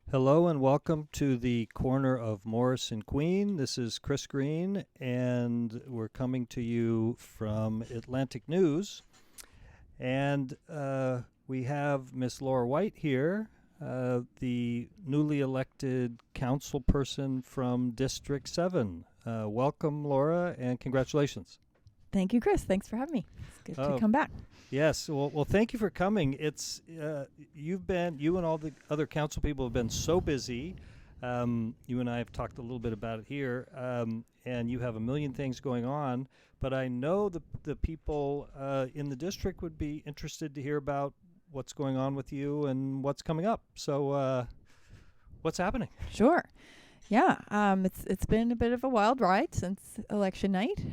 Hello and welcome to the corner of Morris and Queen. This is Chris Green, and we're coming to you from Atlantic News. And we have Miss Laura White here, the newly elected council person from District 7. Welcome, Laura, and congratulations. Thank you, Chris. Thanks for having me. It's good to come back. Yes. Well, thank you for coming. It's you and all the other council people have been so busy. You and I have talked a little bit about it here, and you have a million things going on. But I know the people in the district would be interested to hear about what's going on with you and what's coming up. So, what's happening? Sure. Yeah. It's been a bit of a wild ride since election night.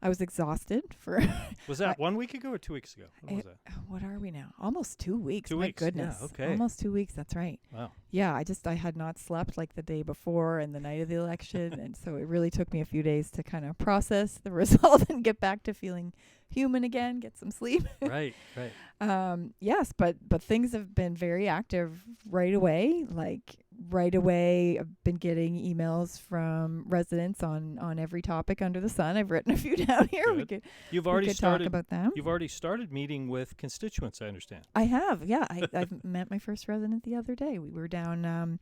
I was exhausted for. Was that 1 week ago or 2 weeks ago? What was that? What are we now? Almost 2 weeks. 2 My weeks. goodness. Yeah, okay. Almost 2 weeks. That's right. Wow. Yeah. I had not slept like the day before and the night of the election, and so it really took me a few days to kind of process the result and get back to feeling human again, get some sleep. Right. Yes, but things have been very active right away. I've been getting emails from residents on every topic under the sun. I've written a few down here. Good. We could talk about them. You've already started meeting with constituents, I understand. I have, yeah. I've met my first resident the other day. We were down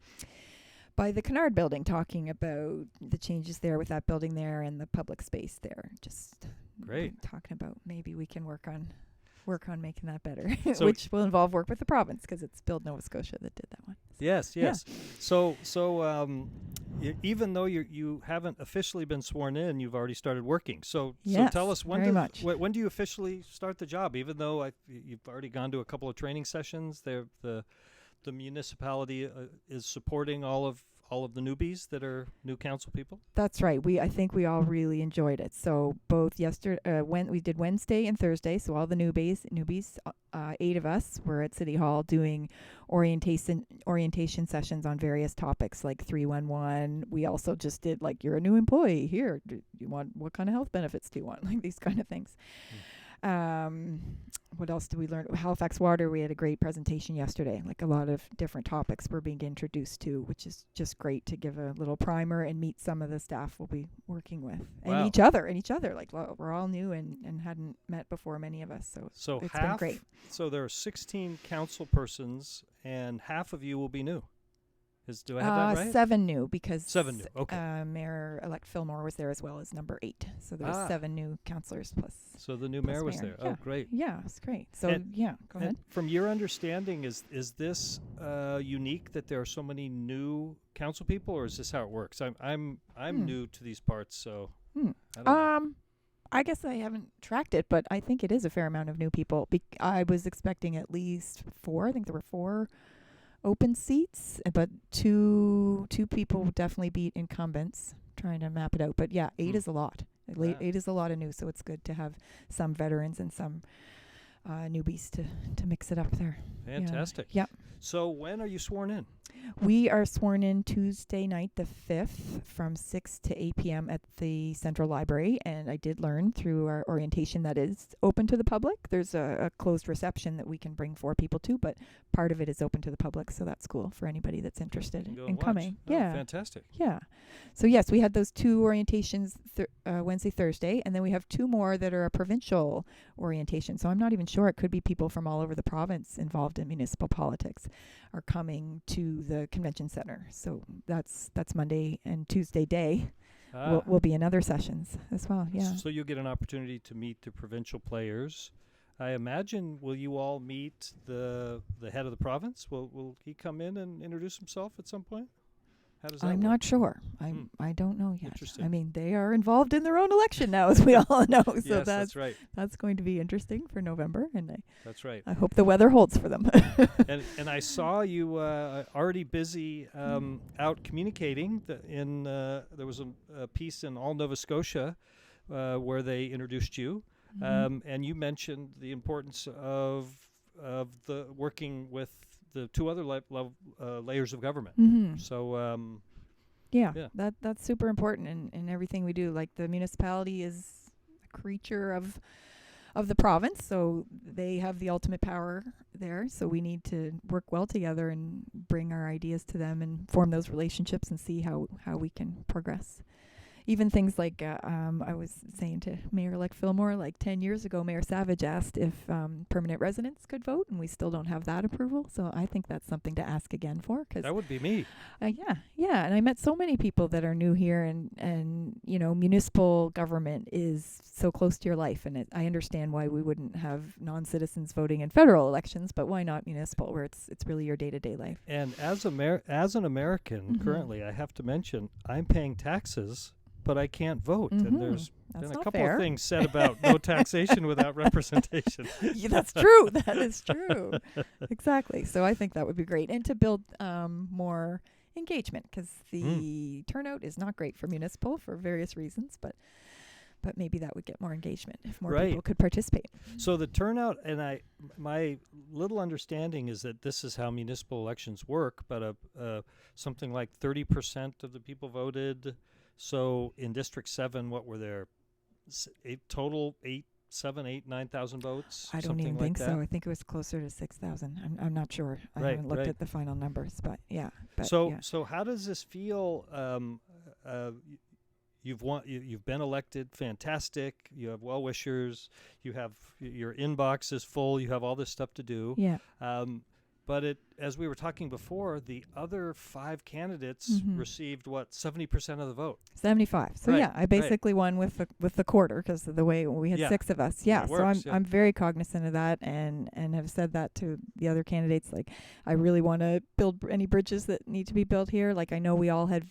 by the Kennard building talking about the changes there with that building there and the public space there. Just great. Talking about maybe we can work on making that better, So which will involve work with the province because it's Build Nova Scotia that did that one. Yes. Yeah. So even though you haven't officially been sworn in, you've already started working. So tell us when do you officially start the job? Even though you've already gone to a couple of training sessions, the municipality is supporting all of the newbies that are new council people. That's right. I think we all really enjoyed it. So both yesterday, when we did Wednesday and Thursday, so all the newbies, 8 of us were at City Hall doing orientation sessions on various topics like 311. We also just did you're a new employee here. Do you want, what kind of health benefits do you want? Like these kind of things. What else did we learn? Halifax Water, we had a great presentation yesterday. Like a lot of different topics we're being introduced to, which is just great to give a little primer and meet some of the staff we'll be working with. Wow. And each other. Like we're all new and hadn't met before, many of us. So it's been great. So there are 16 council persons and half of you will be new. Do I have that right? 7 new because 7 new. Okay. Mayor-elect Fillmore was there as well as number 8. So there was 7 new councillors plus. So the new mayor was there. Yeah. Oh, great. Yeah, it's great. So go ahead. From your understanding, is this unique that there are so many new council people, or is this how it works? I'm new to these parts, so I don't know. I guess I haven't tracked it, but I think it is a fair amount of new people. I was expecting at least 4. I think there were 4 open seats, but two people definitely beat incumbents. Trying to map it out, but 8 is a lot. 8 is a lot of new, so it's good to have some veterans and some newbies to mix it up there. Fantastic. Yeah. So when are you sworn in? We are sworn in Tuesday night, the 5th, from 6 to 8 p.m. at the Central Library. And I did learn through our orientation that is open to the public. There's a closed reception that we can bring 4 people to, but part of it is open to the public. So that's cool for anybody that's interested in coming. Oh, yeah. Fantastic. Yeah. So yes, we had those 2 orientations Wednesday, Thursday, and then we have 2 more that are a provincial orientation. So I'm not even sure. It could be people from all over the province involved in municipal politics are coming to the convention center. So that's Monday and Tuesday day. Will be another sessions as well. Yeah. So you'll get an opportunity to meet the provincial players. I imagine, will you all meet the head of the province? Will he come in and introduce himself at some point? How does that I'm work? not sure. I don't know yet. Interesting. I mean, they are involved in their own election now, as we all know. So yes, that's right. That's going to be interesting for November, and that's right. I hope the weather holds for them. and I saw you already busy out communicating. There was a piece in All Nova Scotia where they introduced you, and you mentioned the importance of the working with the 2 other layers of government. Mm-hmm. So that's super important in everything we do. Like the municipality is a creature of of the province, so they have the ultimate power there. So we need to work well together and bring our ideas to them and form those relationships and see how we can progress. Even things like, I was saying to Mayor-elect Fillmore, like 10 years ago, Mayor Savage asked if permanent residents could vote, and we still don't have that approval. So I think that's something to ask again for. Cause That would be me. yeah. And I met so many people that are new here, and municipal government is so close to your life. And I understand why we wouldn't have non-citizens voting in federal elections, but why not municipal, where it's really your day-to-day life. And as an American, currently, I have to mention, I'm paying taxes, but I can't vote. And there's That's been a not couple fair. of things said about no taxation without representation. Yeah, that's true. That is true. Exactly. So I think that would be great. And to build more engagement, because the turnout is not great for municipal for various reasons, but maybe that would get more engagement if more people could participate. So the turnout, and my little understanding is that this is how municipal elections work, but something like 30% of the people voted. So in District 7, what were there? 9,000 votes? I don't something even like think that? so. I think it was closer to 6,000. I'm not sure. I haven't looked at the final numbers, but yeah. So how does this feel? You've been elected, fantastic. You have well-wishers. You have your inbox is full. You have all this stuff to do. Yeah. But as we were talking before, the other 5 candidates received 70% of the vote. 75. So Right, yeah, I basically won with the quarter because of the way we had 6 of us. Yeah. It So works, I'm very cognizant of that and have said that to the other candidates. Like, I really want to build any bridges that need to be built here. Like, I know we all had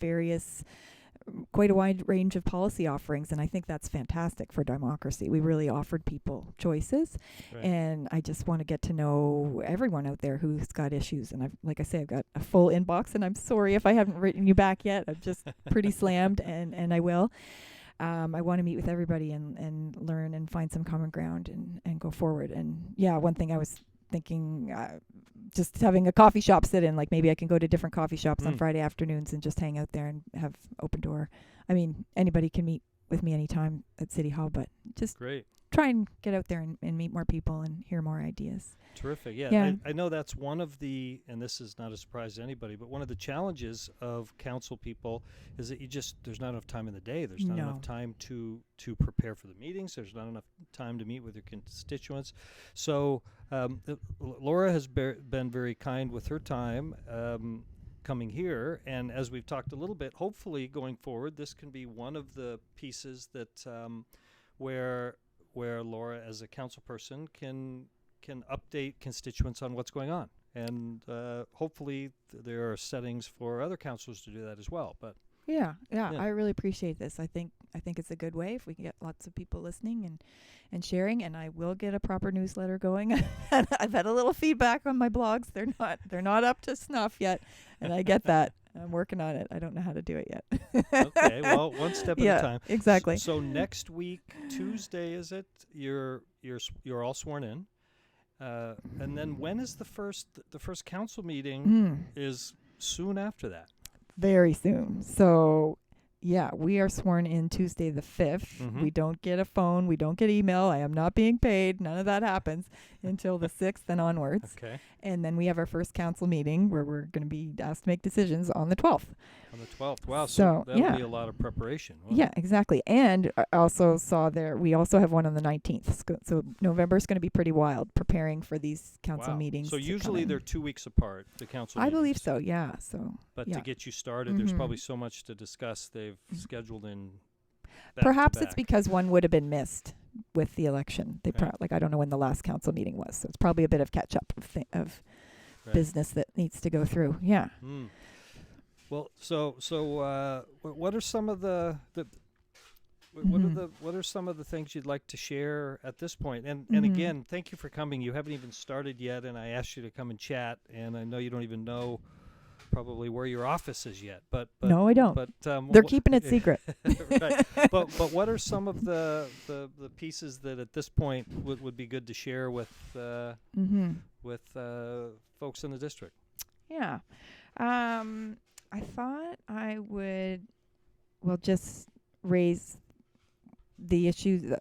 quite a wide range of policy offerings, and I think that's fantastic for democracy. We really offered people choices, and I just want to get to know everyone out there who's got issues. And I've got a full inbox, and I'm sorry if I haven't written you back yet. I'm just pretty slammed, and I will. I want to meet with everybody and learn and find some common ground and go forward. And yeah, one thing I was thinking, just having a coffee shop sit in, like maybe I can go to different coffee shops on Friday afternoons and just hang out there and have open door. I mean, anybody can meet with me anytime at City Hall, but just try and get out there and meet more people and hear more ideas. Terrific. Yeah. I know that's one of the, and this is not a surprise to anybody, but one of the challenges of council people is that there's not enough time in the day. There's not enough time to prepare for the meetings. There's not enough time to meet with your constituents. So Laura has been very kind with her time coming here. And as we've talked a little bit, hopefully going forward, this can be one of the pieces that where Laura, as a council person, can update constituents on what's going on, and hopefully there are settings for other councillors to do that as well. But yeah, I really appreciate this. I think it's a good way if we can get lots of people listening and sharing. And I will get a proper newsletter going. I've had a little feedback on my blogs. They're not up to snuff yet, and I get that. I'm working on it. I don't know how to do it yet. Okay, well, one step at a time. Exactly. So next week, Tuesday, is it? You're all sworn in, and then when is the first council meeting? Is soon after that. Very soon. So, yeah, we are sworn in Tuesday the 5th. We don't get a phone. We don't get email. I am not being paid. None of that happens until the 6th and onwards. Okay. And then we have our first council meeting where we're going to be asked to make decisions on the 12th. On the 12th. Wow. So that'll be a lot of preparation. Wow. Yeah, exactly. And I also saw we also have one on the 19th. So November is going to be pretty wild preparing for these council meetings. So usually they're 2 weeks apart, the council meetings. I believe so, yeah. But to get you started, there's probably so much to discuss. They've scheduled in perhaps it's because one would have been missed with the election. They I don't know when the last council meeting was, so it's probably a bit of catch up of business that needs to go through. Yeah. Well, so what are some of the what are some of the things you'd like to share at this point? And again, thank you for coming. You haven't even started yet, and I asked you to come and chat, and I know you don't even know probably where your office is yet. But no, I don't. But they're keeping it secret. Right. But what are some of the pieces that at this point would be good to share with folks in the district? Yeah. I thought I would just raise the issues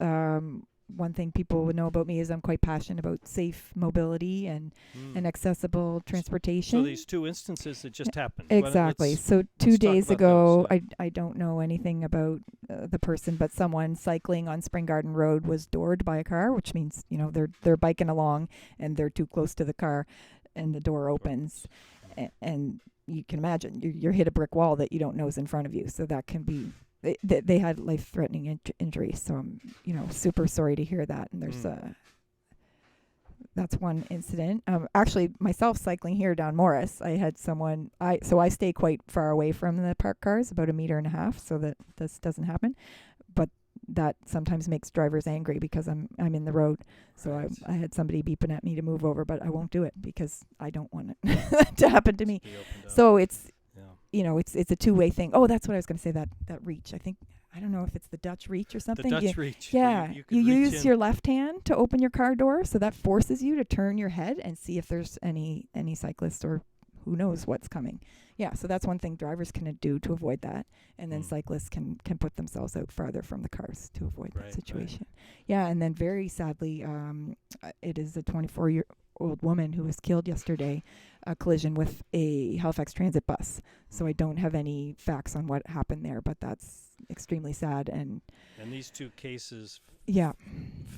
one thing people would know about me is I'm quite passionate about safe mobility and accessible transportation. So these two instances that just happened. Exactly. So let's 2 talk days about ago, those, I don't know anything about the person, but someone cycling on Spring Garden Road was doored by a car, which means, you know, they're biking along and they're too close to the car and the door opens. And you can imagine you're hit a brick wall that you don't know is in front of you. So that can be, they had life-threatening injuries. So I'm, you know, super sorry to hear that. And there's that's one incident. Actually, myself cycling here down Morris, I had someone, so I stay quite far away from the parked cars, about 1.5 meters, so that this doesn't happen. But that sometimes makes drivers angry because I'm in the road. So Right. I had somebody beeping at me to move over, but I won't do it because I don't want it to happen to me. Be opened up. So it's, Yeah. you know, it's a two-way thing. Oh, that's what I was going to say, that reach. I don't know if it's the Dutch reach or something. The Dutch reach. Yeah, You you could reach use in. your left hand to open your car door, so that forces you to turn your head and see if there's any cyclist or who knows what's coming. Yeah, so that's one thing drivers can do to avoid that, and then cyclists can put themselves out farther from the cars to avoid Right, that situation. Yeah, and then very sadly, it is a 24-year-old woman who was killed yesterday, a collision with a Halifax Transit bus. So I don't have any facts on what happened there, but that's extremely sad. And these two cases yeah,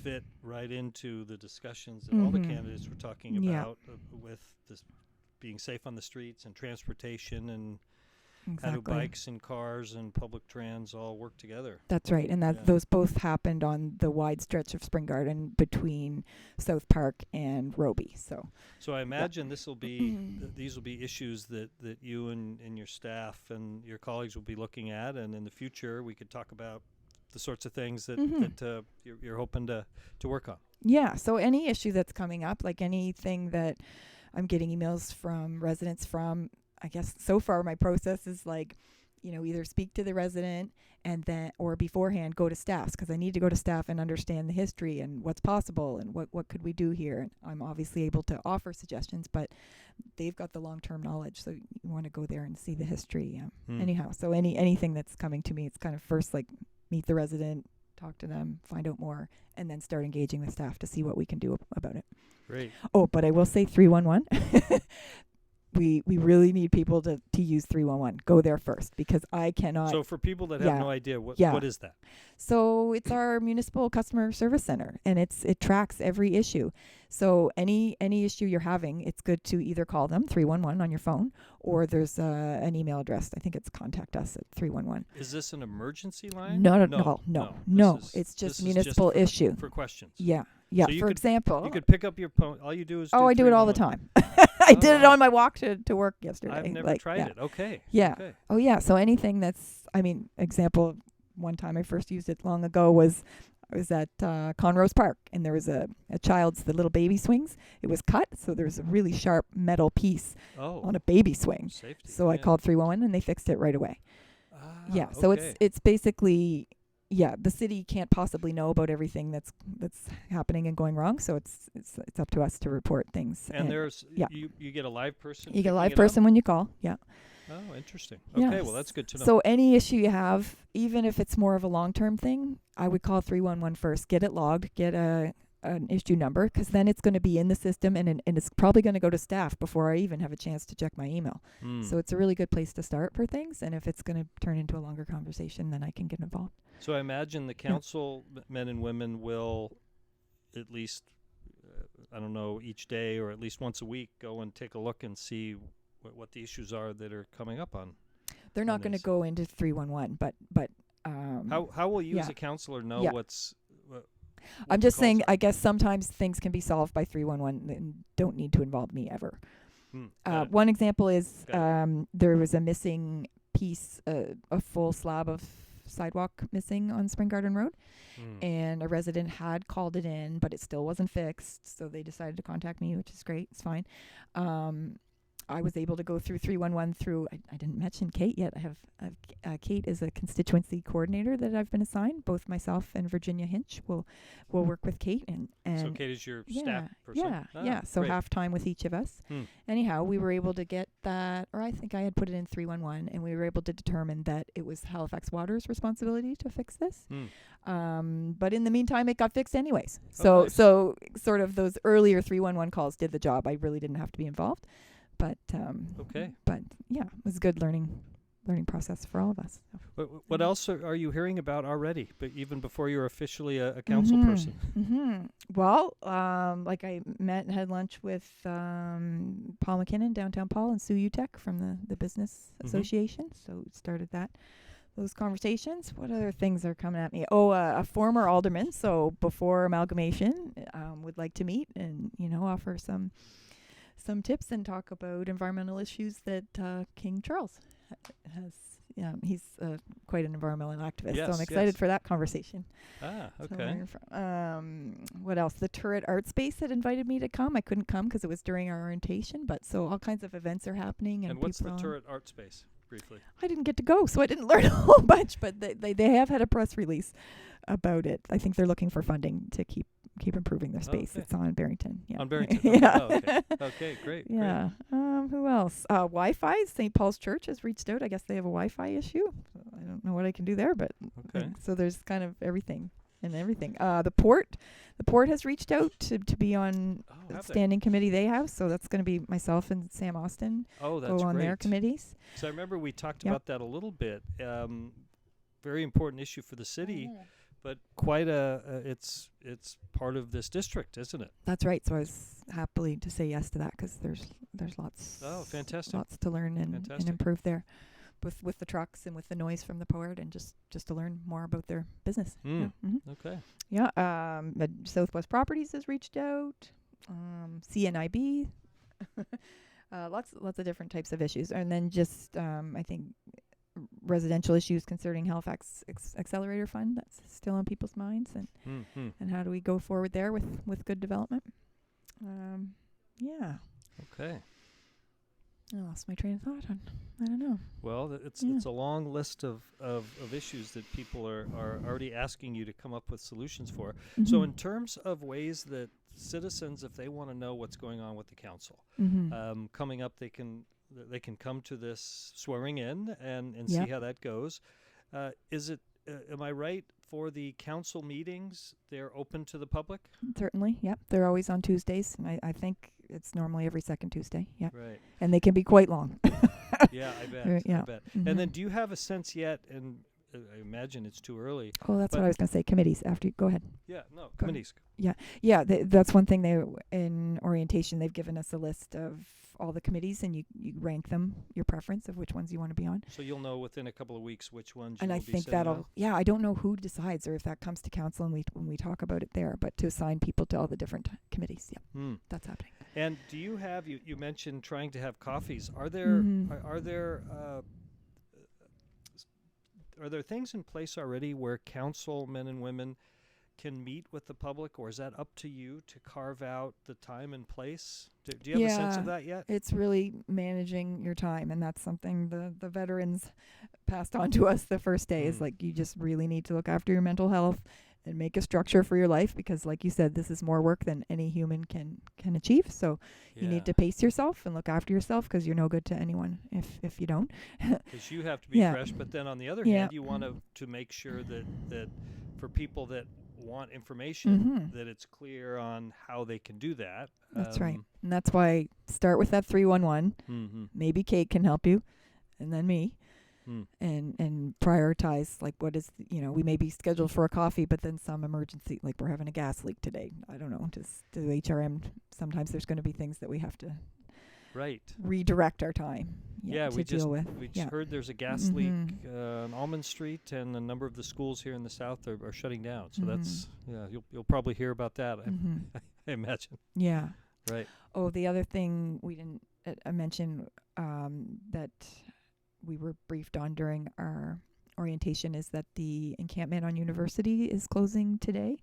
fit right into the discussions that all the candidates were talking about with this being safe on the streets and transportation and how do exactly. bikes and cars and public trans all work together. That's right, and that those both happened on the wide stretch of Spring Garden between South Park and Roby. So I imagine this will be these will be issues that you and your staff and your colleagues will be looking at, and in the future we could talk about the sorts of things that you're hoping to work on. yeah, so any issue that's coming up, like anything that I'm getting emails from residents from, I guess so far my process is like, you know, either speak to the resident and then, or beforehand go to staff, because I need to go to staff and understand the history and what's possible and what could we do here. And I'm obviously able to offer suggestions, but they've got the long-term knowledge, so you want to go there and see the history. Anyhow, so anything that's coming to me, it's kind of first like meet the resident, talk to them, find out more, and then start engaging with staff to see what we can do about it. Great. Oh, but I will say 311. We really need people to use 311. Go there first, because I cannot. So for people that have no idea, what is that? So it's our municipal customer service center, and it tracks every issue. So any issue you're having, it's good to either call them 311 on your phone, or there's an email address. I think it's contact us at 311. Is this an emergency line? Not at all. No. It's just municipal issue. For questions. Yeah. So For example, you could pick up your phone. All you do is. I do it all the 311. time. I did it on my walk to work yesterday. I've never tried it. Okay. Yeah. Okay. Oh, yeah. So anything example, one time I first used it long ago was I was at Conrose Park, and there was a child's, the little baby swings. It was cut, so there was a really sharp metal piece on a baby swing. Safety. So I called 311, and they fixed it right away. Yeah. So okay. it's basically. Yeah, the city can't possibly know about everything that's happening and going wrong, so it's up to us to report things. And there's you get a live person. You get a live person when you call. Yeah. Oh, interesting. Okay, Yes. well that's good to know. So any issue you have, even if it's more of a long-term thing, I would call 311 first. Get it logged. Get an issue number, because then it's going to be in the system, and it's probably going to go to staff before I even have a chance to check my email. So it's a really good place to start for things, and if it's going to turn into a longer conversation, then I can get involved. So I imagine the council men and women will at least, I don't know, each day or at least once a week go and take a look and see what the issues are that are coming up on. They're not going to go into 311, but how will you as a councillor know what's I'm just saying, I guess sometimes things can be solved by 311 and don't need to involve me ever. One example is there was a missing piece, a full slab of sidewalk missing on Spring Garden Road, and a resident had called it in, but it still wasn't fixed, so they decided to contact me, which is great. It's fine. I was able to go through 311 through, I didn't mention Kate yet. I have Kate is a constituency coordinator that I've been assigned. Both myself and Virginia Hinch will work with Kate. And so Kate is your staff person? So great. half time with each of us. Anyhow, we were able to get that, or I think I had put it in 311, and we were able to determine that it was Halifax Water's responsibility to fix this. But in the meantime, it got fixed anyways. So nice. so sort of those earlier 311 calls did the job. I really didn't have to be involved, but Okay. But yeah, it was a good learning process for all of us. What else are you hearing about already? But even before you're officially a council person. Well, like I met and had lunch with Paul McKinnon, downtown Paul, and Sue Utek from the Business Association. So started those conversations. What other things are coming at me? Oh, a former alderman. So before amalgamation, would like to meet and offer some tips and talk about environmental issues that King Charles has. Yeah, he's quite an environmental activist, so I'm excited for that conversation. Okay. What else? The Turret Art Space had invited me to come. I couldn't come because it was during our orientation, but so all kinds of events are happening. And what's the Turret Art Space, briefly? I didn't get to go, so I didn't learn a whole bunch, but they have had a press release about it. I think they're looking for funding to keep improving their space. Okay. It's on Barrington. Yeah. On Barrington. Yeah. Okay. Okay, great. Yeah. Who else? Wi-Fi. St. Paul's Church has reached out. I guess they have a Wi-Fi issue. I don't know what I can do there, but okay. So there's kind of everything. The port has reached out to be on standing committee they have. So that's going to be myself and Sam Austin. Oh, that's go on great. Their committees. So I remember we talked about that a little bit. Very important issue for the city. But quite it's part of this district, isn't it? That's right. So I was happily to say yes to that because there's lots. Oh, fantastic! Lots to learn and improve there, with the trucks and with the noise from the port and just to learn more about their business. Yeah. Okay. Yeah. Southwest Properties has reached out. CNIB. Lots of different types of issues, and then just I think. Residential issues concerning Halifax Accelerator Fund. That's still on people's minds, and how do we go forward there with good development? Yeah. Okay. I lost my train of thought on. I don't know. Well, it's a long list of issues that people are already asking you to come up with solutions for. So in terms of ways that citizens, if they want to know what's going on with the council, coming up, they can come to this swearing in and see how that goes. Is it? Am I right? For the council meetings, they're open to the public? Certainly, yeah. They're always on Tuesdays, and I think it's normally every second Tuesday. Yeah, right. And they can be quite long. Yeah, I bet. Yeah. I bet. And then, do you have a sense yet? And I imagine it's too early. Oh, that's what I was going to say. Committees. After you go ahead. Yeah, no committees. Yeah. That's one thing. They in orientation they've given us a list of all the committees, and you rank them, your preference of which ones you want to be on. So you'll know within a couple of weeks which ones. And you I will be think sending that'll. out? Yeah, I don't know who decides or if that comes to council and when we talk about it there, but to assign people to all the different committees. Yeah, that's happening. And do you have you mentioned trying to have coffees? Are there are there things in place already where councilmen and women can meet with the public, or is that up to you to carve out the time and place? Do you have a sense of that yet? It's really managing your time, and that's something the veterans passed on to us the first day. Is like you just really need to look after your mental health and make a structure for your life because, like you said, this is more work than any human can achieve. So you need to pace yourself and look after yourself because you're no good to anyone if you don't. Because you have to be fresh, but then on the other hand, you want to make sure that for people that want information that it's clear on how they can do that. That's right. And that's why start with that 311. Maybe Kate can help you and then me. And prioritize like what is we may be scheduled for a coffee but then some emergency like we're having a gas leak today. I don't know, just do HRM. Sometimes there's going to be things that we have to redirect our time we just heard there's a gas leak on Almond Street and a number of the schools here in the south are shutting down. So that's you'll probably hear about that. I imagine. Yeah. Right. Oh, the other thing we didn't mention that we were briefed on during our orientation is that the encampment on University is closing today.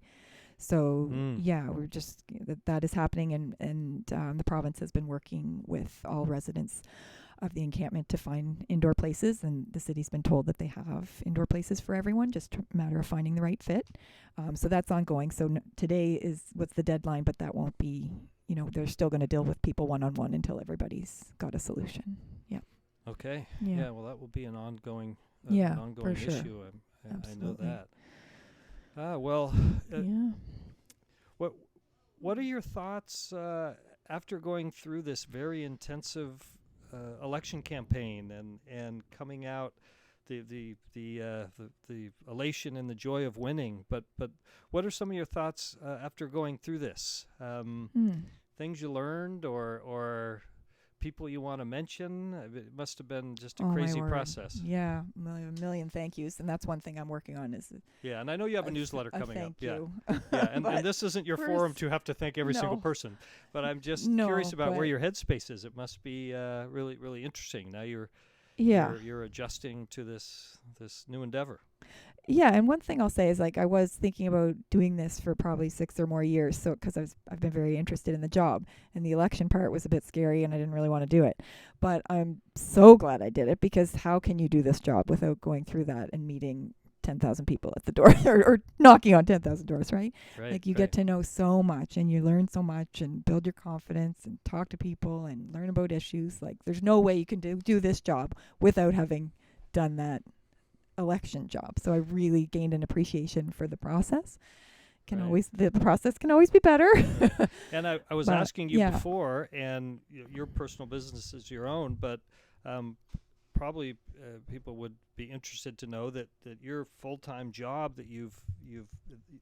So we're just that is happening, and the province has been working with all residents of the encampment to find indoor places, and the city's been told that they have indoor places for everyone, just a matter of finding the right fit. So that's ongoing. So today is what's the deadline, but that won't be. They're still going to deal with people one-on-one until everybody's got a solution. Okay. Yeah. Well, that will be an ongoing, Yeah, an ongoing for sure. issue. I know Absolutely. that. Well, Yeah. what what are your thoughts after going through this very intensive election campaign and coming out, the elation and the joy of winning? But what are some of your thoughts after going through this? Things you learned or people you want to mention? It must have been just a Oh, my crazy word. process. Yeah, a million thank yous, and that's one thing I'm working on is Yeah, and I know you have a newsletter coming up. thank Yeah. you. Yeah, and But this isn't your first- forum to have to thank every single No. person, but I'm just No, curious about where but- your headspace is. It must be really, really interesting. Now you're adjusting to this new endeavor. Yeah, and one thing I'll say is like I was thinking about doing this for probably 6 or more years, so because I've been very interested in the job, and the election part was a bit scary, and I didn't really want to do it, but I'm so glad I did it because how can you do this job without going through that and meeting 10,000 people at the door or knocking on 10,000 doors, right? Right. Like you get to know so much and you learn so much and build your confidence and talk to people and learn about issues. Like there's no way you can do this job without having done that election job. So I really gained an appreciation for the process. Right. The process can always be better. And I was But, asking you yeah. before, and your personal business is your own, but probably people would be interested to know that your full-time job that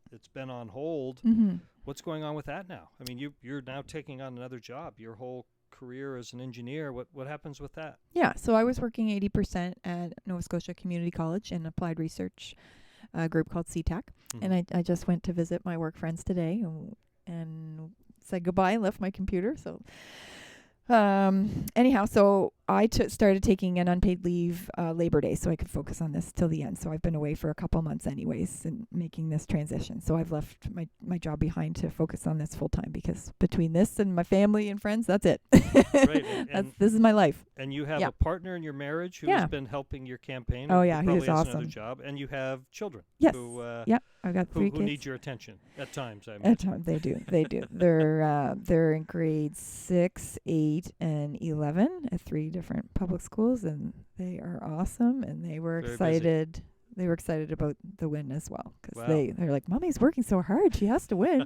it's been on hold. Mm-hmm. What's going on with that now? I mean, you're now taking on another job. Your whole career as an engineer. What happens with that? Yeah, so I was working 80% at Nova Scotia Community College in applied research group called CTAC. Mm-hmm. And I just went to visit my work friends today and said goodbye and left my computer. So anyhow, so I started taking an unpaid leave Labor Day so I could focus on this till the end. So I've been away for a couple months anyways and making this transition. So I've left my job behind to focus on this full time because between this and my family and friends, that's it. Right. This is my life. And you have Yeah. a partner in your marriage who Yeah. has been helping your campaign. Oh, who yeah, he probably was has awesome. another job, and you have children. Yes. Who, Yep. I've got 3 who kids. need your attention at times. I At imagine. times they do. They do. They're in grades 6, 8, and 11 at 3 different public schools, and they are awesome. And they were Very busy. excited. They were excited about the win as well because Wow. they're like, "Mommy's working so hard; she has to win."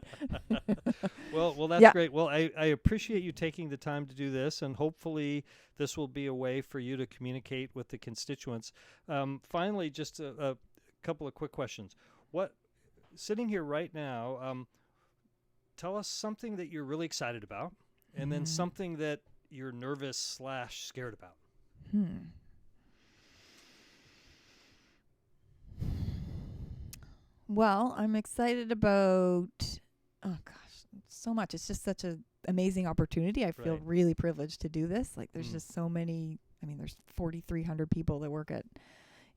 Well, that's Yeah. great. Well, I appreciate you taking the time to do this, and hopefully this will be a way for you to communicate with the constituents. Finally, just a couple of quick questions. Sitting here right now, tell us something that you're really excited about, and then something that you're nervous / scared about. Well, I'm excited about, oh gosh, so much. It's just such an amazing opportunity. I feel Right. really privileged to do this. Like there's Mm. just so many, there's 4,300 people that work at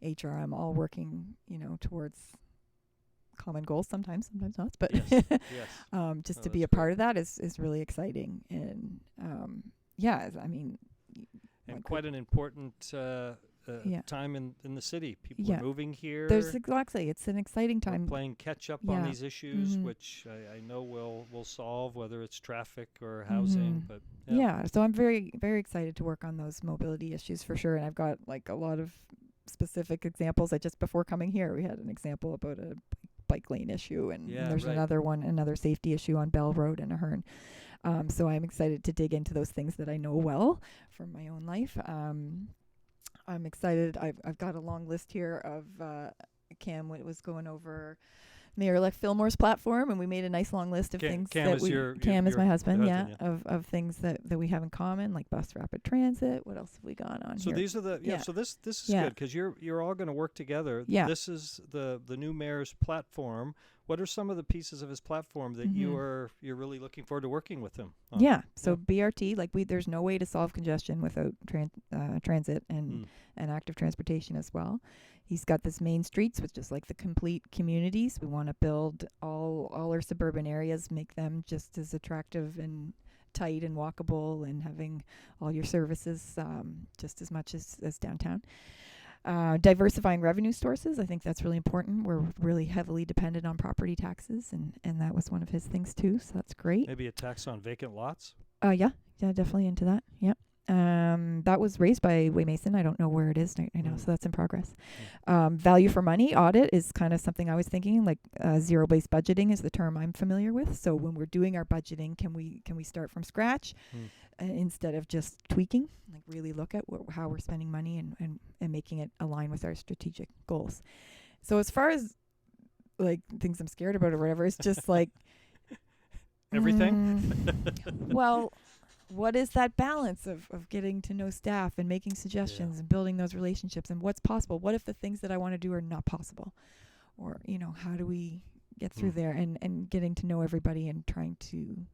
HRM all working, towards common goals sometimes not, but Yes. Yes. just Oh, to be that's a part of that is really exciting. And yeah, And like quite an important Yeah. time in the city. People Yeah. are moving here. there's exactly, it's an exciting We're time. playing catch up Yeah. on these issues, Mhm. which I know we'll solve, whether it's traffic or housing. Mhm. But Yeah, so I'm very, very excited to work on those mobility issues for sure. And I've got like a lot of specific examples. Just before coming here, we had an example about a bike lane issue, and Yeah, there's right. another safety issue on Bell Road in Ahern. So I'm excited to dig into those things that I know well from my own life. I'm excited. I've got a long list here of Cam was going over Mayor-elect Fillmore's platform, and we made a nice long list of things Cam that is we. your Cam is my husband, husband, of things that we have in common, like bus rapid transit. What else have we got on So here? these are the Yeah. So this is Yeah. good because you're all going to work together. Yeah. This is the new mayor's platform. What are some of the pieces of his platform that you're really looking forward to working with him on? Yeah. So Yeah. BRT, there's no way to solve congestion without transit and active transportation as well. He's got this main streets, which is like the complete communities. We want to build all our suburban areas, make them just as attractive and tight and walkable, and having all your services just as much as downtown. Diversifying revenue sources, I think that's really important. We're really heavily dependent on property taxes, and that was one of his things too, so that's great. Maybe a tax on vacant lots. Yeah, definitely into that. Yeah. That was raised by Waymason. I don't know where it is right now, Mm. so that's in progress. Value for money audit is kind of something I was thinking, like zero-based budgeting is the term I'm familiar with. So when we're doing our budgeting, can we start from scratch instead of just tweaking? Like really look at how we're spending money and making it align with our strategic goals. So as far as like things I'm scared about or whatever, it's just like Everything? well, what is that balance of getting to know staff and making suggestions and building those relationships and what's possible? What if the things that I want to do are not possible? Or, how do we get through there and getting to know everybody and trying to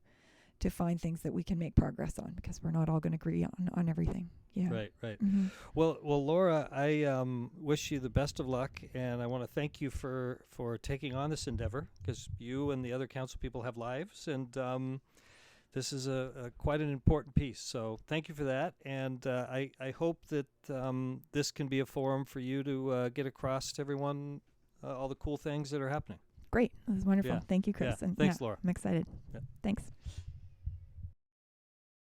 find things that we can make progress on, because we're not all going to agree on everything. Yeah. Right. Well, Laura, I wish you the best of luck, and I want to thank you for taking on this endeavor, because you and the other council people have lives, and this is a quite an important piece. So thank you for that, and I hope that this can be a forum for you to get across to everyone all the cool things that are happening. Great. This is wonderful. Yeah. Thank you, Chris. Yeah. And Thanks, Laura. I'm excited. Yeah. Thanks.